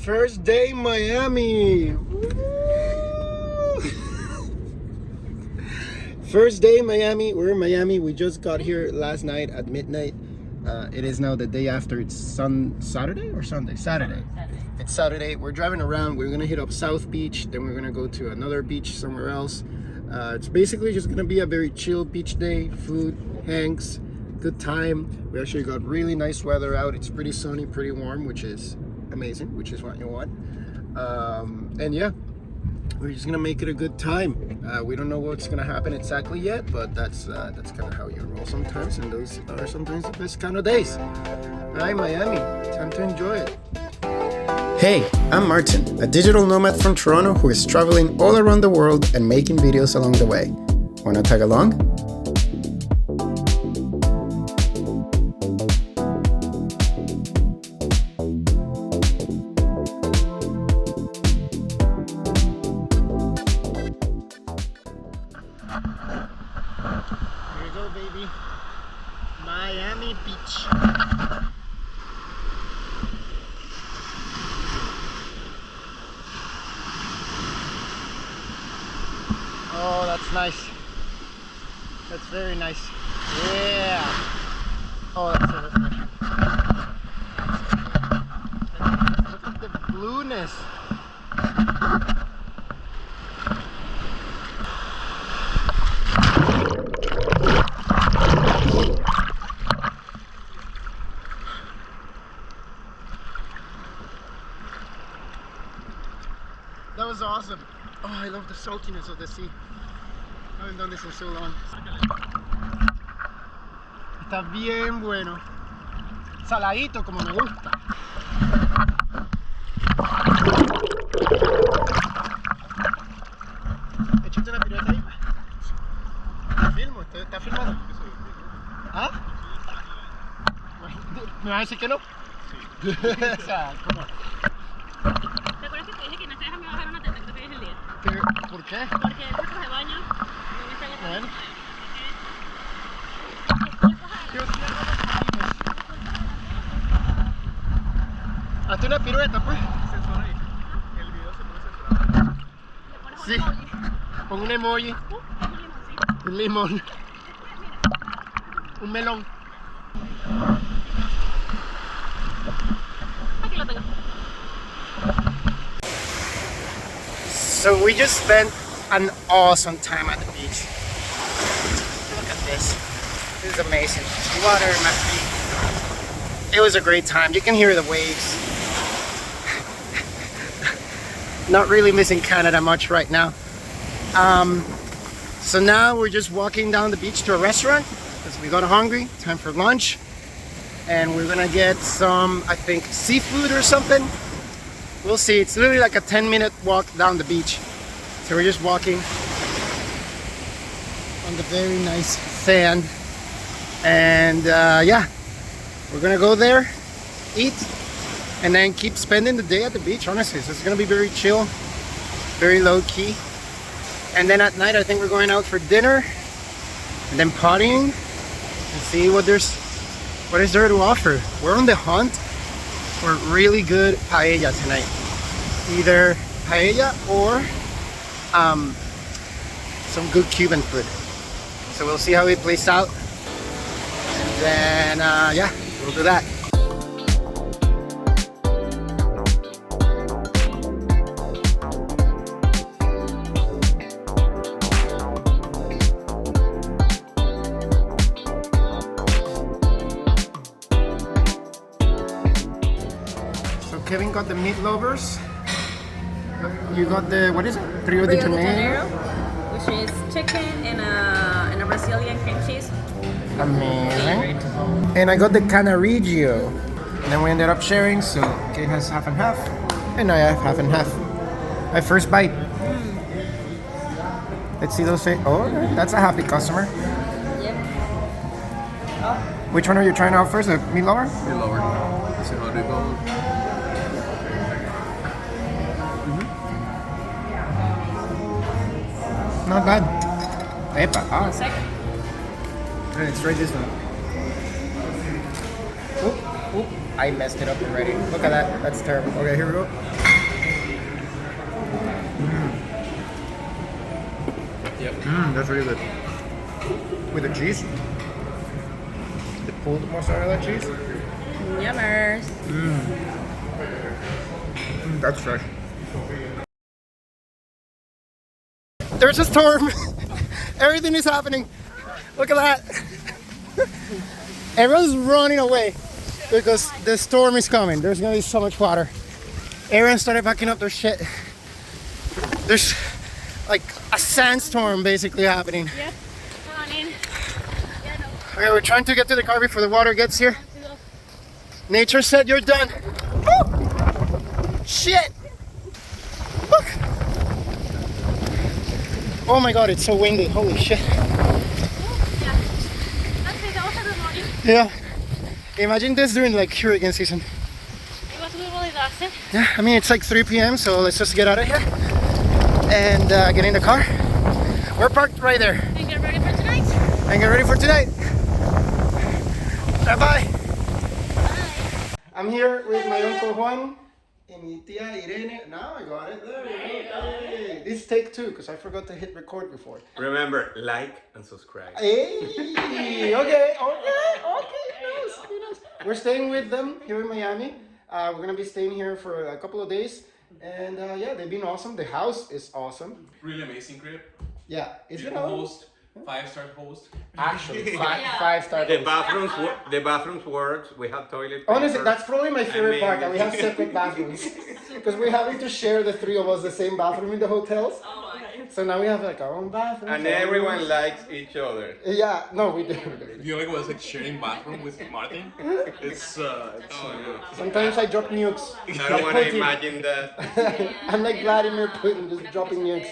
First day Miami. First day Miami. We're in Miami. We just got here last night at midnight. It is now the day after. It's Saturday or Sunday? Saturday. It's Saturday. We're driving around. We're gonna hit up South Beach. Then we're gonna go to another beach somewhere else. It's basically just gonna be a very chill beach day. Food, hangs, good time. We actually got really nice weather out. It's pretty sunny, pretty warm, which is amazing, which is what you want. And yeah, we're just gonna make it a good time. We don't know what's gonna happen exactly yet, but that's kind of how you roll sometimes, and those are sometimes the best kind of days. Hi Miami, time to enjoy it. Hey, I'm Martin, a digital nomad from Toronto who is traveling all around the world and making videos along the way. Wanna tag along? Here you go, baby. Miami Beach. Oh, that's nice. That's very nice. Yeah. Oh, that's so refreshing. Look at the blueness. That was awesome. Oh, I love the saltiness of the sea. I haven't done this in so long. Está bien bueno. Saladito como me gusta. Échate una pirueta ahí. Te filmo, ¿está filmando? ¿Ah? ¿Me vas a decir que no? Sí. O sea, ¿cómo? ¿Te acuerdas que te dije que no te dejas bajar una teta? Creo que es el día. ¿Por qué? Porque el cuerpo de baño no me está Bueno. Hazte una pirueta, pues. El video se puede censurar. Sí. Pon un emoji. Un limón. Un melón. Aquí lo tengo. So we just spent an awesome time at the beach. Look at this. This is amazing. Water in my feet. It was a great time. You can hear the waves. Not really missing Canada much right now. So now we're just walking down the beach to a restaurant because we got hungry. Time for lunch. And we're gonna get some, I think, seafood or something. We'll see. It's literally like a 10-minute walk down the beach. So we're just walking on the very nice sand. And yeah, we're gonna go there, eat, and then keep spending the day at the beach, honestly. So it's gonna be very chill, very low key. And then at night, I think we're going out for dinner and then partying and see what is there to offer. We're on the hunt for really good paella tonight. Either paella or some good Cuban food. So we'll see how it plays out. And then, yeah, we'll do that. Kevin got the meat lovers. You got the, what is it? Rio de Janeiro, which is chicken and a Brazilian cream cheese. Amazing. And I got the Canarigio. And then we ended up sharing, so Kate has half and half, and I have half and half. My first bite. Let's see those. Oh, that's a happy customer. Yep. Which one are you trying out first? The meat lover? Meat lover. Let's see how they go. Not bad. Epa. Ah. Second. Let's try this one. Oop, oop. I messed it up already. Look at that. That's terrible. Okay, here we go. Yep. That's really good. With the cheese, the pulled mozzarella cheese. Yummers. That's fresh. There's a storm. Everything is happening. Look at that. Everyone's running away because the storm is coming. There's gonna be so much water. Everyone started packing up their shit. There's like a sandstorm basically happening. Yep. Come on in. Okay, we're trying to get to the car before the water gets here. Nature said you're done. Woo! Shit! Look! Oh my god, it's so windy. Holy shit. Yeah. Imagine this during like hurricane season. Yeah, I mean it's like 3 p.m. so let's just get out of here and get in the car. We're parked right there. And get ready for tonight. And get ready for tonight. Bye bye. I'm here with my Uncle Juan and mi tía Irene. Now I got it. There we go. Hey. This is take 2 because I forgot to hit record before. Remember, like and subscribe. Hey, okay. Nice. We're staying with them here in Miami. We're gonna be staying here for a couple of days, and yeah, they've been awesome. The house is awesome. Really amazing crib. Yeah, is it Beautiful host. 5-star host. actually five-star? The bathrooms works. We have toilet paper. Honestly, that's probably my favorite mean- part, that we have separate bathrooms. Because we're having to share, the 3 of us, the same bathroom in the hotels. So now we have like our own bathroom. And everyone likes each other. Yeah, no, we do. You know, was like sharing bathroom with Martin. It's so good. Sometimes I drop nukes. I don't want to imagine that. I'm like Vladimir Putin, just dropping nukes.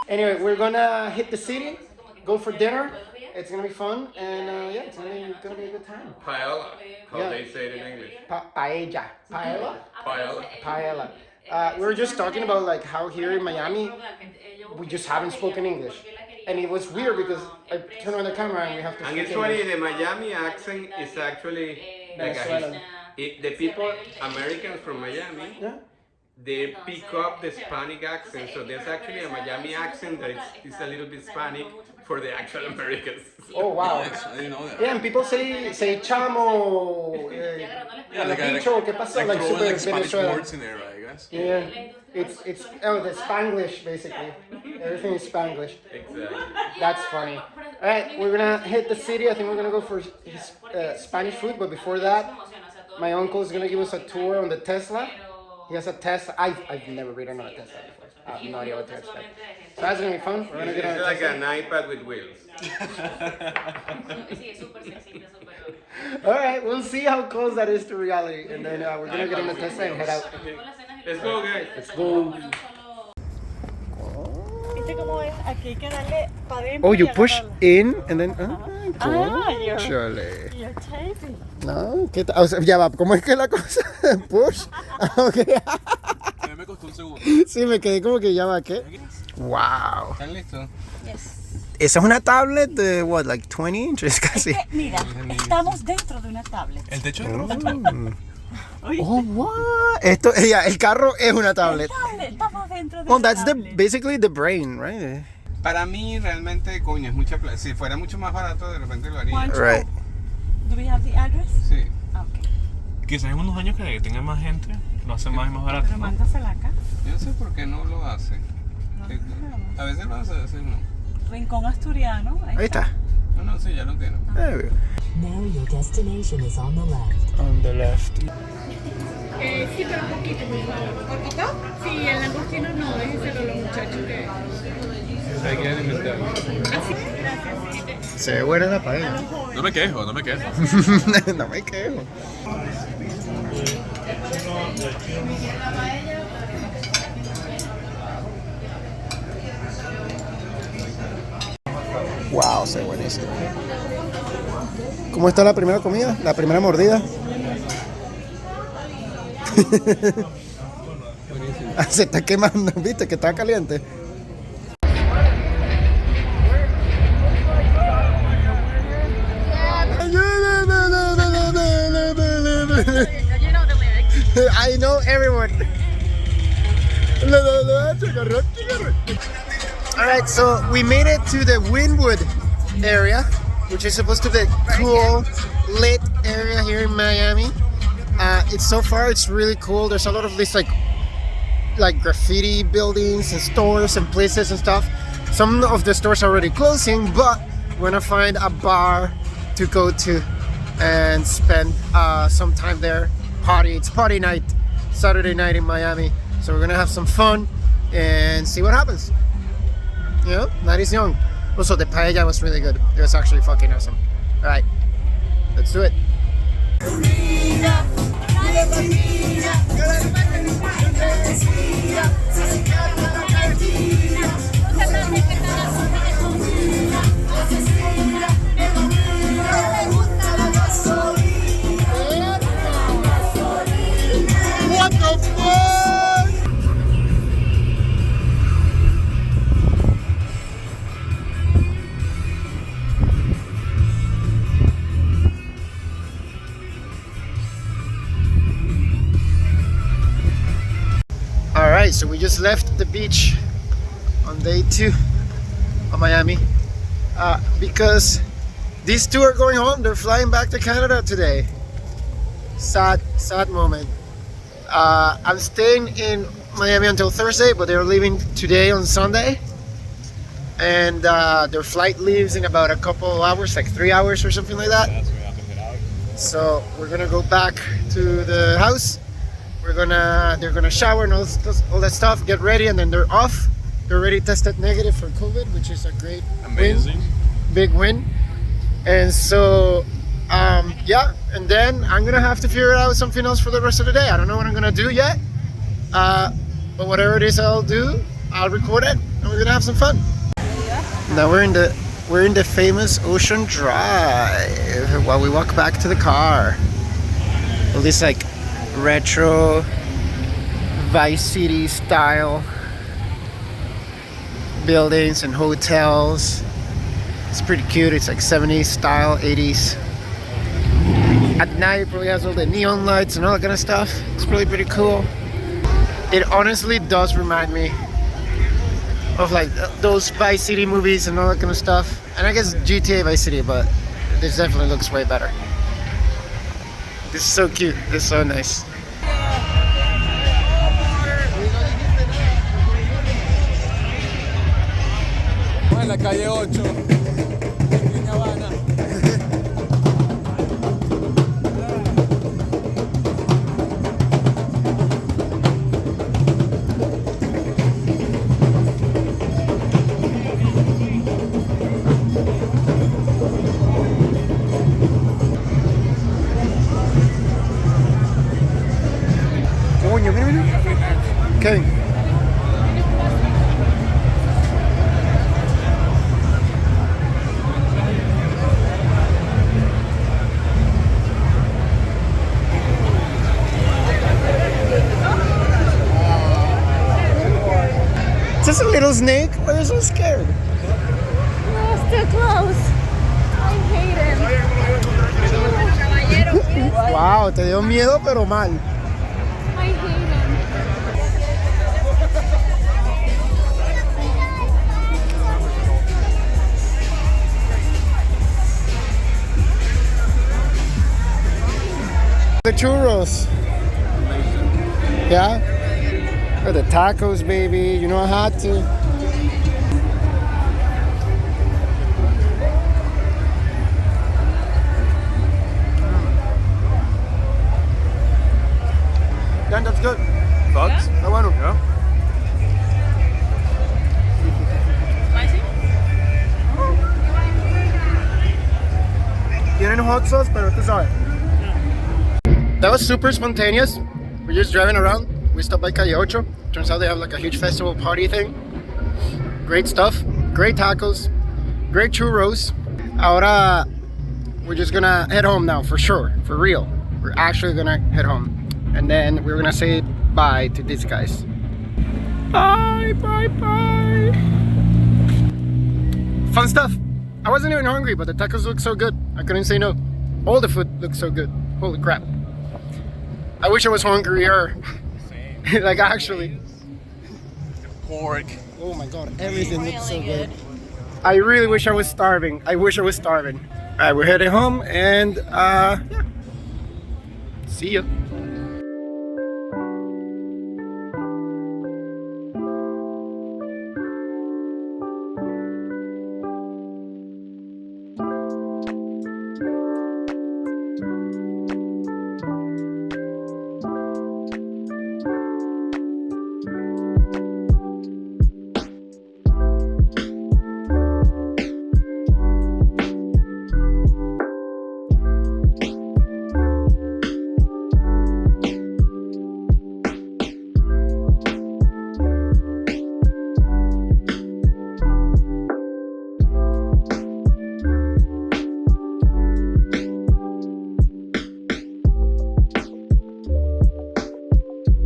Anyway, we're gonna hit the city, go for dinner. It's gonna be fun, and yeah, it's gonna be a good time. Paella, how Yeah. they say it in English. Paella. Paella? Paella. Paella. We were just talking about like how here in Miami, we just haven't spoken English. And it was weird because I turn on the camera and we have to And speak it's funny, English. the Miami accent is actually like Venezuelan. the people, Americans from Miami, Yeah. they pick up the Hispanic accent. So there's actually a Miami accent that is a little bit Hispanic for the actual Americans. Oh wow. Nice. I didn't know that. Yeah, and people say chamo, pincho, ¿qué pasó? Like throwing super like Spanish Venezuelan. words in there, I guess. Yeah, it's the Spanglish basically. Everything is Spanglish. Exactly. That's funny. All right, we're gonna hit the city. I think we're gonna go for Spanish food, but before that, my uncle is gonna give us a tour on the Tesla. He has a Tesla. I've never ridden on a Tesla before. I have no idea what to expect. So that's gonna be fun. We're gonna get on It's a like Tesla. an iPad with wheels. All right, we'll see how close that is to reality, and then we're gonna get on the Tesla and head out. Let's go, guys. Let's go. ¿Viste cómo es? Aquí hay que darle para adentro. Oh, you y push agarrarla. in and then. you're- Chale. You're taping. No, ¿qué tal? O sea, ya va, ¿cómo es que la cosa? Push. Ah, ok. A mí me costó un segundo. Sí, me quedé como que ya va, ¿qué? Wow. ¿Están listos? Esa es una tablet de, what, like 20 inches casi. Mira, estamos dentro de una tablet. El techo de ropa. Oh, what? Esto, ya, el carro es una tablet. Estamos dentro de Oh, una that's the tablet. basically the brain, right? Para mí, realmente, coño, es mucha plata. Si fuera mucho más barato, de repente lo haría. Juancho, Right. Do we have the address? Sí. Okay. Quizás en unos años que tenga más gente, lo hace más y más barato. Pero ¿no? mándasela acá. Yo no sé por qué no lo hace. A veces lo hace, a veces no. Rincón Asturiano. Ahí está. No, no, sí, ya lo tiene. There we go. Now your destination is on the left. On the left. Sí, pero un poquito, muy bueno. ¿Poquito? Sí, el langostino no, déjenselo a los muchachos que... Hay que alimentarlo. Así, gracias. Se ve buena la paella. No me quejo, no me quejo. No me quejo. Wow, se ve buenísimo. ¿Cómo está la primera comida? La primera mordida. Ah, se está quemando, viste que está caliente. I know everyone. All right, so we made it to the Wynwood area, which is supposed to be a cool, lit area here in Miami. It's so far, it's really cool. There's a lot of these like graffiti buildings and stores and places and stuff. Some of the stores are already closing, but we're gonna find a bar to go to and spend some time there. It's party night, Saturday night in Miami. So we're gonna have some fun and see what happens. You know, night is young. Also, the paella was really good. It was actually fucking awesome. All right, let's do it. What the fuck? All right, so we just left the beach on day 2 of Miami because these two are going home. They're flying back to Canada today. Sad moment. I'm staying in Miami until Thursday, but they're leaving today on Sunday. And their flight leaves in about a couple hours, like 3 hours or something like that. So we're gonna go back to the house. They're gonna shower and all that stuff, get ready, and then they're off. They're already tested negative for COVID, which is a great big win. And so yeah, and then I'm gonna have to figure out something else for the rest of the day. I don't know what I'm gonna do yet, but whatever it is I'll do, I'll record it, and we're gonna have some fun. Now we're in the famous Ocean Drive while we walk back to the car. All this like retro Vice City style buildings and hotels. It's pretty cute. It's like 70s style, 80s. At night it probably has all the neon lights and all that kind of stuff. It's really pretty cool. It honestly does remind me of like those Vice City movies and all that kind of stuff. And I guess GTA Vice City, but this definitely looks way better. This is so cute. This is so nice. En la calle 8. En Habana. Coño, mira. Kevin. Is this a little snake? Why are you so scared? No, it's too close. I hate him. Wow, te dio miedo pero mal. I hate him. The churros. Yeah? Or the tacos, baby. You know I had to. Dan, that's good. Thoughts? Está bueno. Yeah. Tienen hot sauce, pero tú sabes. That was super spontaneous. We're just driving around. We stopped by Calle 8. Turns out they have like a huge festival party thing. Great stuff. Great tacos. Great churros. Ahora, we're just gonna head home now, for sure. For real. We're actually gonna head home. And then we're gonna say bye to these guys. Bye, bye, bye. Fun stuff. I wasn't even hungry, but the tacos look so good. I couldn't say no. All the food looks so good. Holy crap. I wish I was hungrier. Like actually. pork. Oh my god, everything looks so Really good. good. I really wish I was starving. I wish I was starving. Alright, we're heading home and yeah. See ya.